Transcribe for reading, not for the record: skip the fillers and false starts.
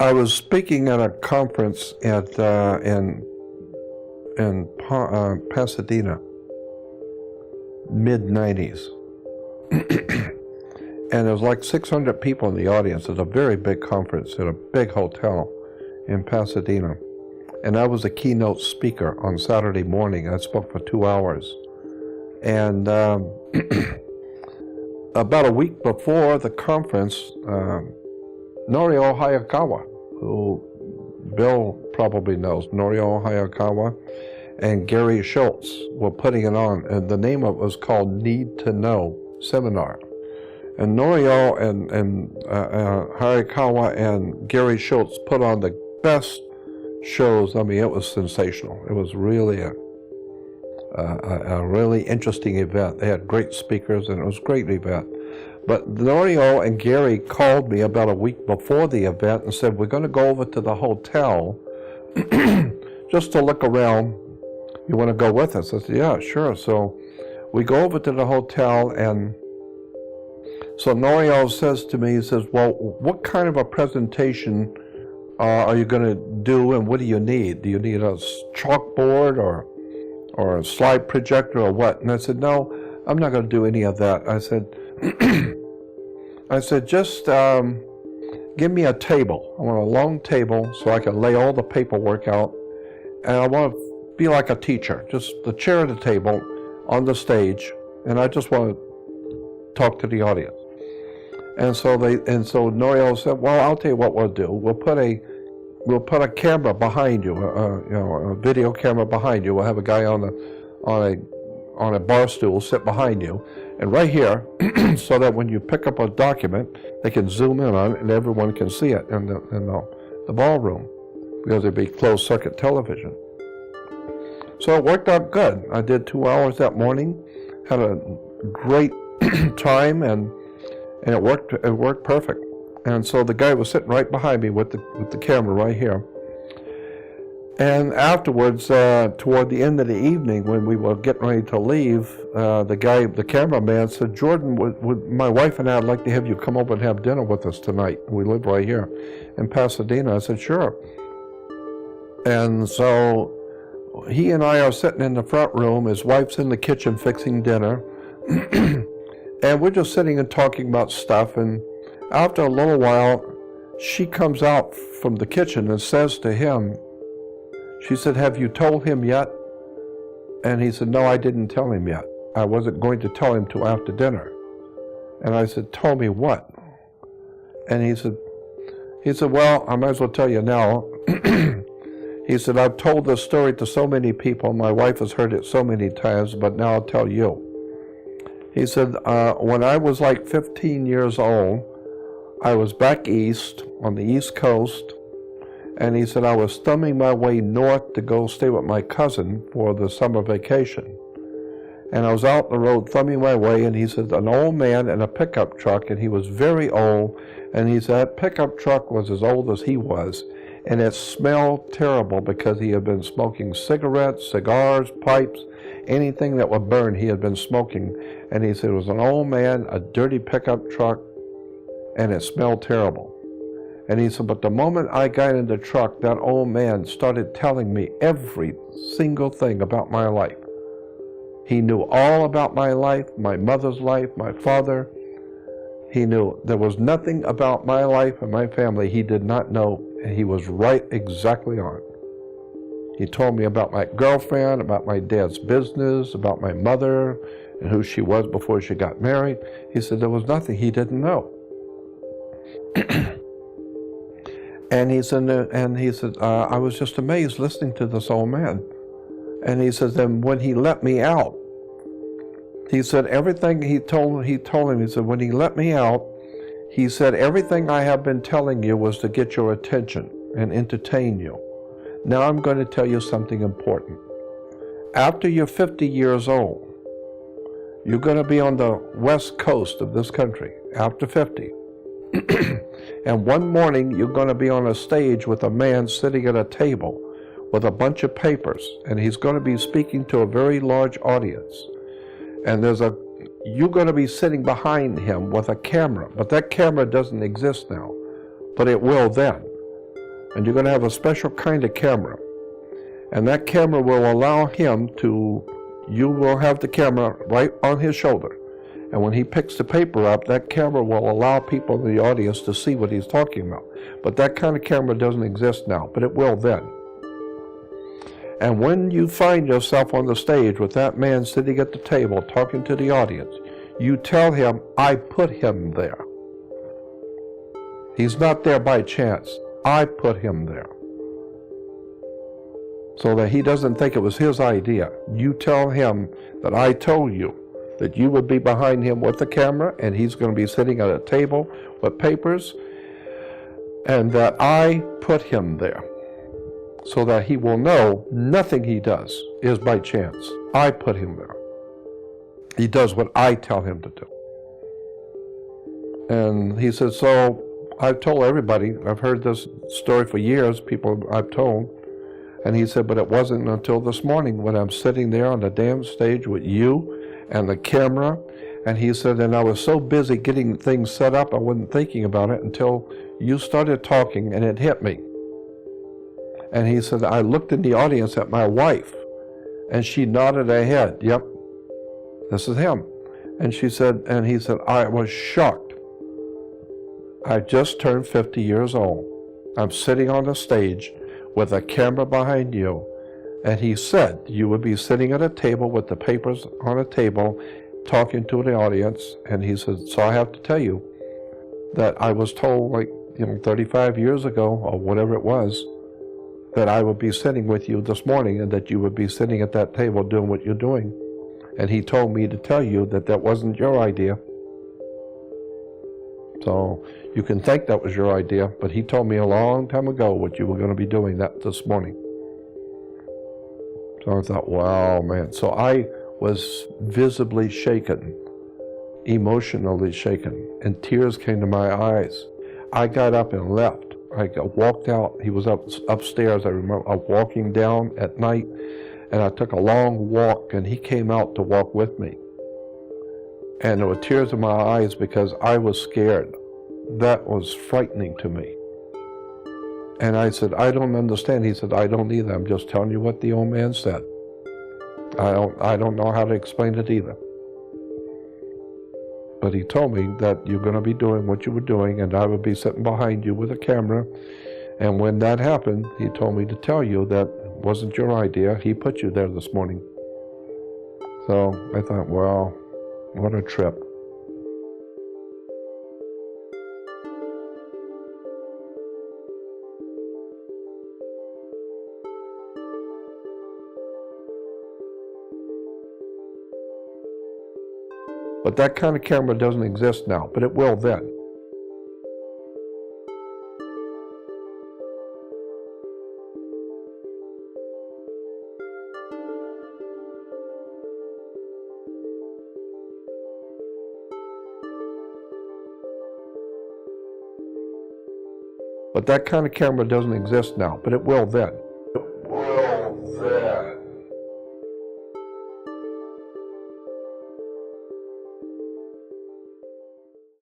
I was speaking at a conference in Pasadena, mid-90s. And there was like 600 people in the audience. It was a very big conference at a big hotel in Pasadena. And I was a keynote speaker on Saturday morning. I spoke for 2 hours. And about a week before the conference, Norio Hayakawa, who Bill probably knows, Norio Hayakawa, and Gary Schultz were putting it on. And the name of it was called Need to Know Seminar. And Norio and Hayakawa and Gary Schultz put on the best shows. I mean, it was sensational. It was really a really interesting event. They had great speakers, and it was a great event. But Norio and Gary called me about a week before the event and said, we're going to go over to the hotel just to look around. You want to go with us? I said, yeah, sure. So we go over to the hotel, and so Norio says to me, he says, well, what kind of a presentation are you going to do, and what do you need? Do you need a chalkboard or a slide projector or what? And I said, no, I'm not going to do any of that. I said, just give me a table. I want a long table so I can lay all the paperwork out. And I want to be like a teacher, just the chair at the table on the stage. And I just want to talk to the audience. And so Norio said, well, I'll tell you what we'll do. We'll put a camera behind you, a video camera behind you. We'll have a guy on a bar stool sit behind you, and right here, so that when you pick up a document, they can zoom in on it and everyone can see it in the ballroom, because it'd be closed circuit television. So it worked out good. I did 2 hours that morning, had a great time, and it worked perfect. And so the guy was sitting right behind me with the camera right here. And afterwards, toward the end of the evening, when we were getting ready to leave, the cameraman said, Jordan, would my wife and I would like to have you come over and have dinner with us tonight. We live right here in Pasadena. I said, sure. And so he and I are sitting in the front room. His wife's in the kitchen fixing dinner. And we're just sitting and talking about stuff. And after a little while, she comes out from the kitchen and says to him, she said, have you told him yet? And he said, no, I didn't tell him yet. I wasn't going to tell him till after dinner. And I said, tell me what? And he said, well, I might as well tell you now. He said, I've told this story to so many people. My wife has heard it so many times, but now I'll tell you. He said, when I was like 15 years old, I was back east on the East Coast, and he said I was thumbing my way north to go stay with my cousin for the summer vacation. And I was out the road thumbing my way, and he said an old man in a pickup truck, and he was very old, and he said that pickup truck was as old as he was, and it smelled terrible because he had been smoking cigarettes, cigars, pipes, anything that would burn he had been smoking. And he said it was an old man, a dirty pickup truck, and it smelled terrible. And he said, but the moment I got in the truck, that old man started telling me every single thing about my life. He knew all about my life, my mother's life, my father. He knew there was nothing about my life and my family he did not know, and he was right exactly on. He told me about my girlfriend, about my dad's business, about my mother, and who she was before she got married. He said there was nothing he didn't know. And he said, I was just amazed listening to this old man. And he says, then when he let me out, he said everything he told him, he said, when he let me out, he said, everything I have been telling you was to get your attention and entertain you. Now I'm going to tell you something important. After you're 50 years old, you're going to be on the west coast of this country, after 50. And one morning, you're going to be on a stage with a man sitting at a table with a bunch of papers, and he's going to be speaking to a very large audience. And you're going to be sitting behind him with a camera, but that camera doesn't exist now, but it will then. And you're going to have a special kind of camera. And that camera will allow him to, you will have the camera right on his shoulder. And when he picks the paper up, that camera will allow people in the audience to see what he's talking about. But that kind of camera doesn't exist now, but it will then. And when you find yourself on the stage with that man sitting at the table talking to the audience, you tell him, I put him there. He's not there by chance. I put him there. So that he doesn't think it was his idea. You tell him that I told you that you would be behind him with the camera and he's going to be sitting at a table with papers, and that I put him there so that he will know nothing he does is by chance. I put him there. He does what I tell him to do. And he said, so I've told everybody, I've heard this story for years, people I've told. And he said, but it wasn't until this morning when I'm sitting there on the damn stage with you and the camera. And he said, and I was so busy getting things set up, I wasn't thinking about it until you started talking and it hit me. And he said, I looked in the audience at my wife and she nodded her head. Yep, this is him. And she said, and he said, I was shocked. I just turned 50 years old. I'm sitting on the stage with a camera behind you. And he said, you would be sitting at a table with the papers on a table, talking to the audience. And he said, so I have to tell you that I was told, like, 35 years ago, or whatever it was, that I would be sitting with you this morning and that you would be sitting at that table doing what you're doing. And he told me to tell you that that wasn't your idea. So you can think that was your idea, but he told me a long time ago what you were going to be doing that this morning. So I thought, wow, man. So I was visibly shaken, emotionally shaken, and tears came to my eyes. I got up and left. I walked out. He was upstairs. I remember walking down at night, and I took a long walk, and he came out to walk with me. And there were tears in my eyes because I was scared. That was frightening to me. And I said, I don't understand. He said, I don't either. I'm just telling you what the old man said. I don't know how to explain it either. But he told me that you're going to be doing what you were doing, and I would be sitting behind you with a camera. And when that happened, he told me to tell you that it wasn't your idea. He put you there this morning. So I thought, wow, what a trip. But that kind of camera doesn't exist now, but it will then. But that kind of camera doesn't exist now, but it will then.